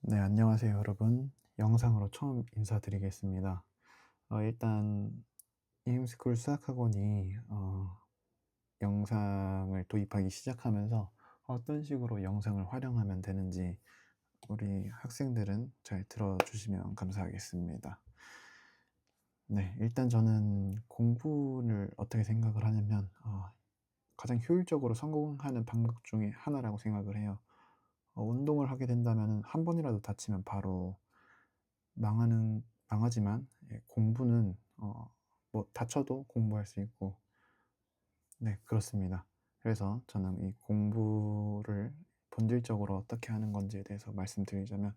네, 안녕하세요, 여러분. 영상으로 처음 인사드리겠습니다. 일단 이음스쿨 수학학원이 영상을 도입하기 시작하면서 어떤 식으로 영상을 활용하면 되는지 우리 학생들은 잘 들어주시면 감사하겠습니다. 네, 일단 저는 공부를 어떻게 생각을 하냐면 가장 효율적으로 성공하는 방법 중에 하나라고 생각을 해요. 운동을 하게 된다면 한 번이라도 다치면 바로 망하지만 공부는 뭐 다쳐도 공부할 수 있고, 네, 그렇습니다. 그래서 저는 이 공부를 본질적으로 어떻게 하는 건지에 대해서 말씀드리자면,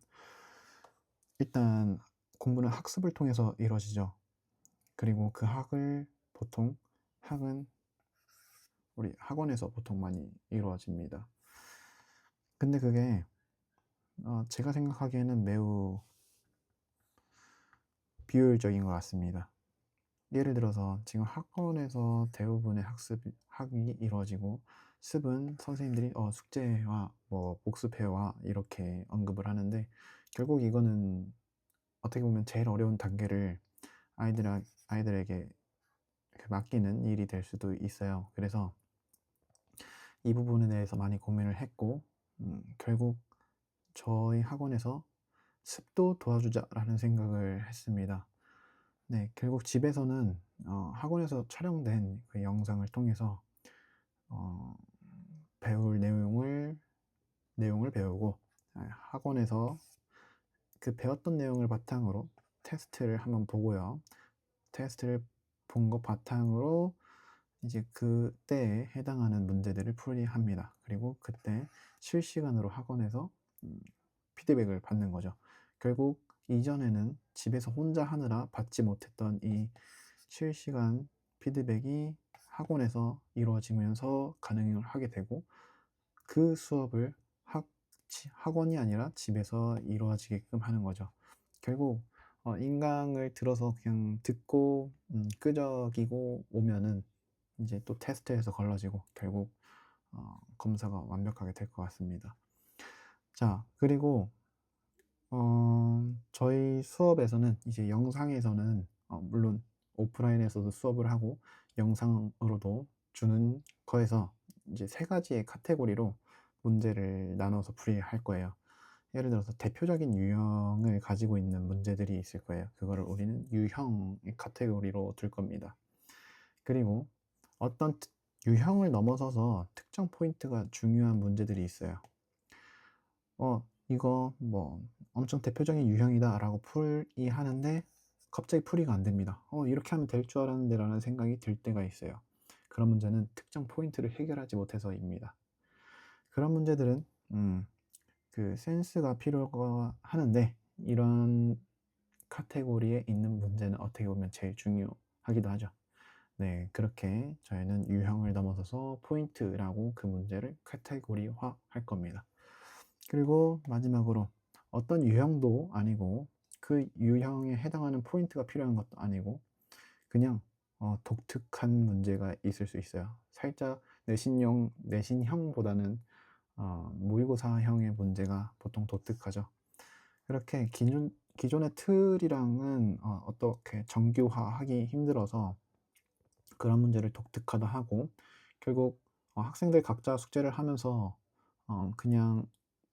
일단 공부는 학습을 통해서 이루어지죠. 그리고 그 학은 우리 학원에서 보통 많이 이루어집니다. 근데 그게 제가 생각하기에는 매우 비효율적인 것 같습니다. 예를 들어서 지금 학원에서 대부분의 학이 이루어지고, 습은 선생님들이 숙제와 뭐 복습해와 이렇게 언급을 하는데, 결국 이거는 어떻게 보면 제일 어려운 단계를 아이들에게 맡기는 일이 될 수도 있어요. 그래서 이 부분에 대해서 많이 고민을 했고, 결국 저희 학원에서 습도 도와주자라는 생각을 했습니다. 네, 결국 집에서는 학원에서 촬영된 그 영상을 통해서 어 배울 내용을 배우고, 학원에서 그 배웠던 내용을 바탕으로 테스트를 한번 보고요. 테스트를 본 것 바탕으로 이제 그때에 해당하는 문제들을 풀이합니다. 그리고 그때 실시간으로 학원에서 음 피드백을 받는 거죠. 결국 이전에는 집에서 혼자 하느라 받지 못했던 이 실시간 피드백이 학원에서 이루어지면서 가능을 하게 되고, 그 수업을 학원이 아니라 집에서 이루어지게끔 하는 거죠. 결국 인강을 들어서 그냥 듣고 끄적이고 오면은 이제 또 테스트에서 걸러지고, 결국 검사가 완벽하게 될 것 같습니다. 자, 그리고 저희 수업에서는 이제 영상에서는 물론 오프라인에서도 수업을 하고 영상으로도 주는 거에서 이제 세 가지의 카테고리로 문제를 나눠서 풀이할 거예요. 예를 들어서 대표적인 유형을 가지고 있는 문제들이 있을 거예요. 그거를 우리는 유형의 카테고리로 둘 겁니다. 그리고 어떤 유형을 넘어서서 특정 포인트가 중요한 문제들이 있어요. 이거 뭐 엄청 대표적인 유형이다라고 풀이하는데 갑자기 풀이가 안 됩니다. '이렇게 하면 될 줄 알았는데.'라는 생각이 들 때가 있어요. 그런 문제는 특정 포인트를 해결하지 못해서입니다. 그런 문제들은 그 센스가 필요가 하는데, 이런 카테고리에 있는 문제는 어떻게 보면 제일 중요하기도 하죠. 네, 그렇게 저희는 유형을 넘어서서 포인트라고 그 문제를 카테고리화할 겁니다. 그리고 마지막으로 어떤 유형도 아니고 그 유형에 해당하는 포인트가 필요한 것도 아니고, 그냥 독특한 문제가 있을 수 있어요. 살짝 내신형보다는 모의고사형의 문제가 보통 독특하죠. 그렇게 기존의 틀이랑은 어떻게 정교화하기 힘들어서 그런 문제를 독특하다 하고, 결국 학생들 각자 숙제를 하면서 그냥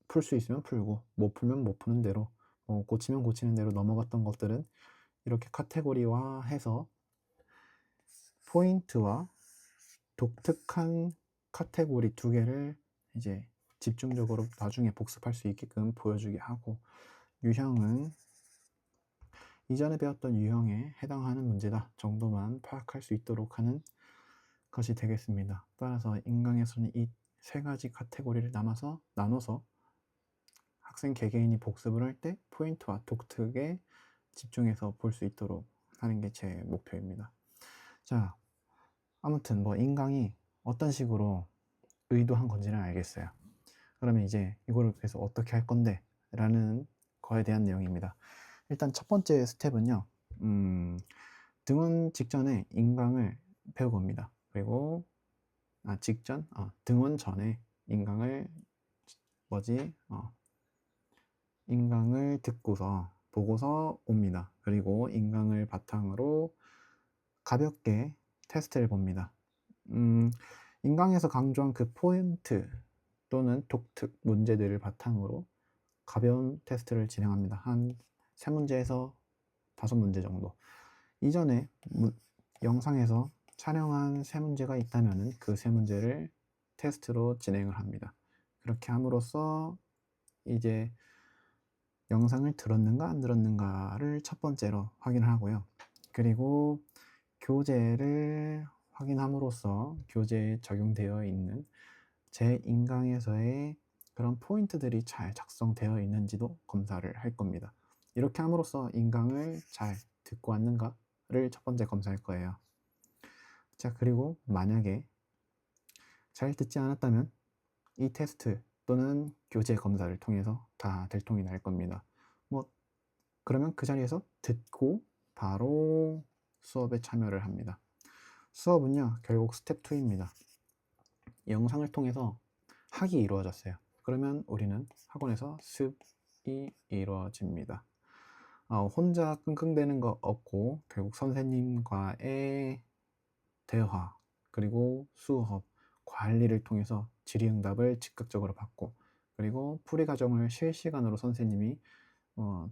풀 수 있으면 풀고 못 풀면 못 푸는 대로, 고치면 고치는 대로 넘어갔던 것들은 이렇게 카테고리화해서 포인트와 독특한 카테고리 두 개를 이제 집중적으로 나중에 복습할 수 있게끔 보여주게 하고, 유형은 이전에 배웠던 유형에 해당하는 문제다 정도만 파악할 수 있도록 하는 것이 되겠습니다. 따라서 인강에서는 이 세 가지 카테고리를 나눠서 학생 개개인이 복습을 할 때 포인트와 독특에 집중해서 볼 수 있도록 하는 게 제 목표입니다. 자, 아무튼 뭐 인강이 어떤 식으로 의도한 건지는 알겠어요. 그러면 이제 이거를 그래서 어떻게 할 건데? 라는 거에 대한 내용입니다. 일단 첫 번째 스텝은요. 등원 직전에 인강을 배우고 옵니다. 그리고 등원 전에 인강을 뭐지? 인강을 듣고서 보고서 옵니다. 그리고 인강을 바탕으로 가볍게 테스트를 봅니다. 인강에서 강조한 그 포인트 또는 독특 문제들을 바탕으로 가벼운 테스트를 진행합니다. 한 3문제에서 5문제 정도. 이전에 영상에서 촬영한 3문제가 있다면 그 3문제를 테스트로 진행을 합니다. 그렇게 함으로써 이제 영상을 들었는가 안 들었는가를 첫 번째로 확인을 하고요. 그리고 교재를 확인함으로써 교재에 적용되어 있는 제 인강에서의 그런 포인트들이 잘 작성되어 있는지도 검사를 할 겁니다. 이렇게 함으로써 인강을 잘 듣고 왔는가를 첫 번째 검사할 거예요. 자, 그리고 만약에 잘 듣지 않았다면 이 테스트 또는 교재 검사를 통해서 다 들통이 날 겁니다. 그러면 그 자리에서 듣고 바로 수업에 참여를 합니다. 수업은요, 결국 스텝 2입니다. 영상을 통해서 학이 이루어졌어요. 그러면 우리는 학원에서 습이 이루어집니다. 혼자 끙끙대는 거 없고 결국 선생님과의 대화 그리고 수업 관리를 통해서 질의응답을 즉각적으로 받고, 그리고 풀이 과정을 실시간으로 선생님이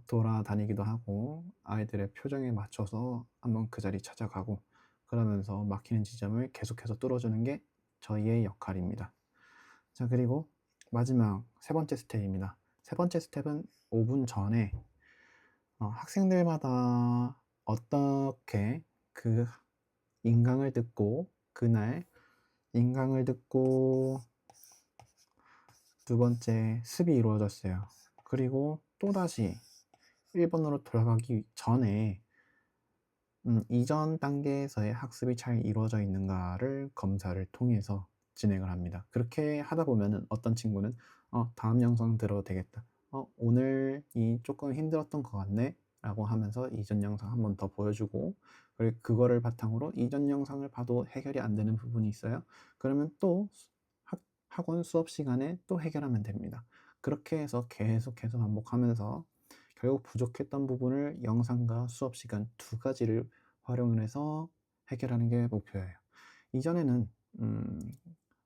돌아다니기도 하고 아이들의 표정에 맞춰서 한번 그 자리 찾아가고, 그러면서 막히는 지점을 계속해서 뚫어주는 게 저희의 역할입니다. 자, 그리고 마지막 세 번째 스텝입니다. 세 번째 스텝은 5분 전에 학생들마다 어떻게 그 인강을 듣고 그날 인강을 듣고 두 번째 습이 이루어졌어요. 그리고 또다시 1번으로 돌아가기 전에 이전 단계에서의 학습이 잘 이루어져 있는가를 검사를 통해서 진행을 합니다. 그렇게 하다 보면은 어떤 친구는 다음 영상 들어도 되겠다. 오늘이 조금 힘들었던 것 같네 라고 하면서 이전 영상 한 번 더 보여주고, 그리고 그거를 바탕으로 이전 영상을 봐도 해결이 안 되는 부분이 있어요. 그러면 또 학원 수업 시간에 또 해결하면 됩니다. 그렇게 해서 계속해서 반복하면서 결국 부족했던 부분을 영상과 수업 시간 두 가지를 활용을 해서 해결하는 게 목표예요. 이전에는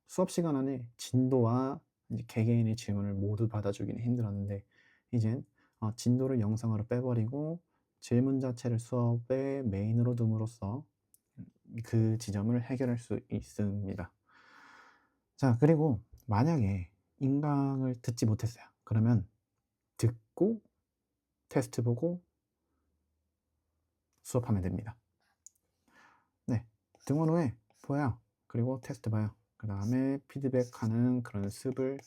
수업 시간 안에 진도와 이제 개개인의 질문을 모두 받아주기는 힘들었는데, 이젠 진도를 영상으로 빼버리고 질문 자체를 수업의 메인으로 둠으로써 그 지점을 해결할 수 있습니다. 자, 그리고 만약에 인강을 듣지 못했어요. 그러면 듣고 테스트 보고 수업하면 됩니다. 네, 등원 후에 보아요. 그리고 테스트 봐요. 그 다음에 피드백하는 그런 습을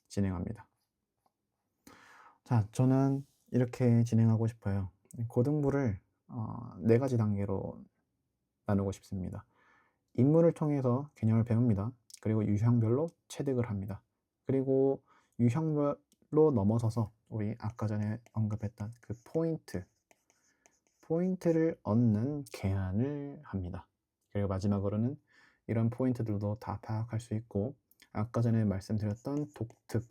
진행합니다. 자, 저는 이렇게 진행하고 싶어요. 고등부를 4가지 단계로 나누고 싶습니다. 입문을 통해서 개념을 배웁니다. 그리고 유형별로 체득을 합니다. 그리고 유형별로 넘어서서 우리 아까 전에 언급했던 그 포인트를 얻는 계산을 합니다. 그리고 마지막으로는 이런 포인트들도 다 파악할 수 있고, 아까 전에 말씀드렸던 독특에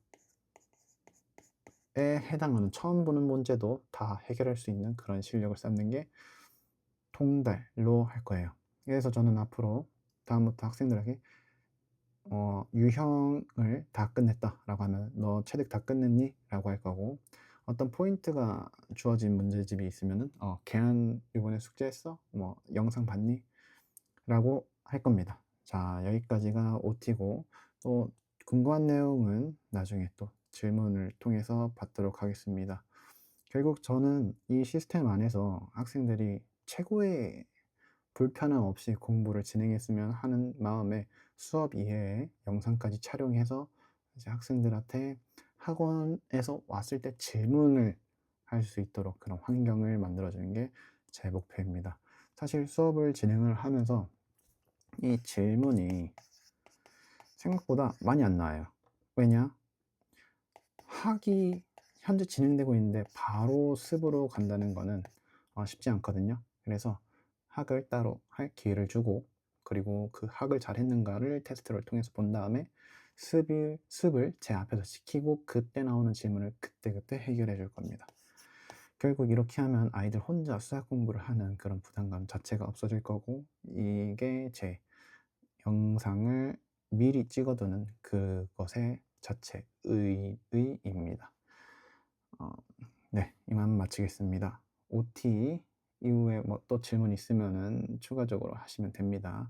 해당하는 처음 보는 문제도 다 해결할 수 있는 그런 실력을 쌓는 게 통달로 할 거예요. 그래서 저는 앞으로 다음부터 학생들에게 유형을 다 끝냈다라고 하면 너 체득 다 끝냈니? 라고 할 거고, 어떤 포인트가 주어진 문제집이 있으면은 걔는 이번에 숙제했어? 뭐 영상 봤니? 라고 할 겁니다. 자, 여기까지가 OT고, 또 궁금한 내용은 나중에 또 질문을 통해서 받도록 하겠습니다. 결국 저는 이 시스템 안에서 학생들이 최고의 불편함 없이 공부를 진행했으면 하는 마음에 수업 이외에 영상까지 촬영해서 이제 학생들한테 학원에서 왔을 때 질문을 할 수 있도록 그런 환경을 만들어주는 게 제 목표입니다. 사실 수업을 진행을 하면서 이 질문이 생각보다 많이 안 나와요. 왜냐? 학이 현재 진행되고 있는데 바로 습으로 간다는 거는 쉽지 않거든요. 그래서 학을 따로 할 기회를 주고, 그리고 그 학을 잘 했는가를 테스트를 통해서 본 다음에 습을 제 앞에서 시키고 그때 나오는 질문을 그때그때 해결해 줄 겁니다. 결국 이렇게 하면 아이들 혼자 수학 공부를 하는 그런 부담감 자체가 없어질 거고, 이게 제 영상을 미리 찍어 두는 그것의 자체 의의입니다. 네, 이만 마치겠습니다. OT 이후에 뭐 또 질문 있으면은 추가적으로 하시면 됩니다.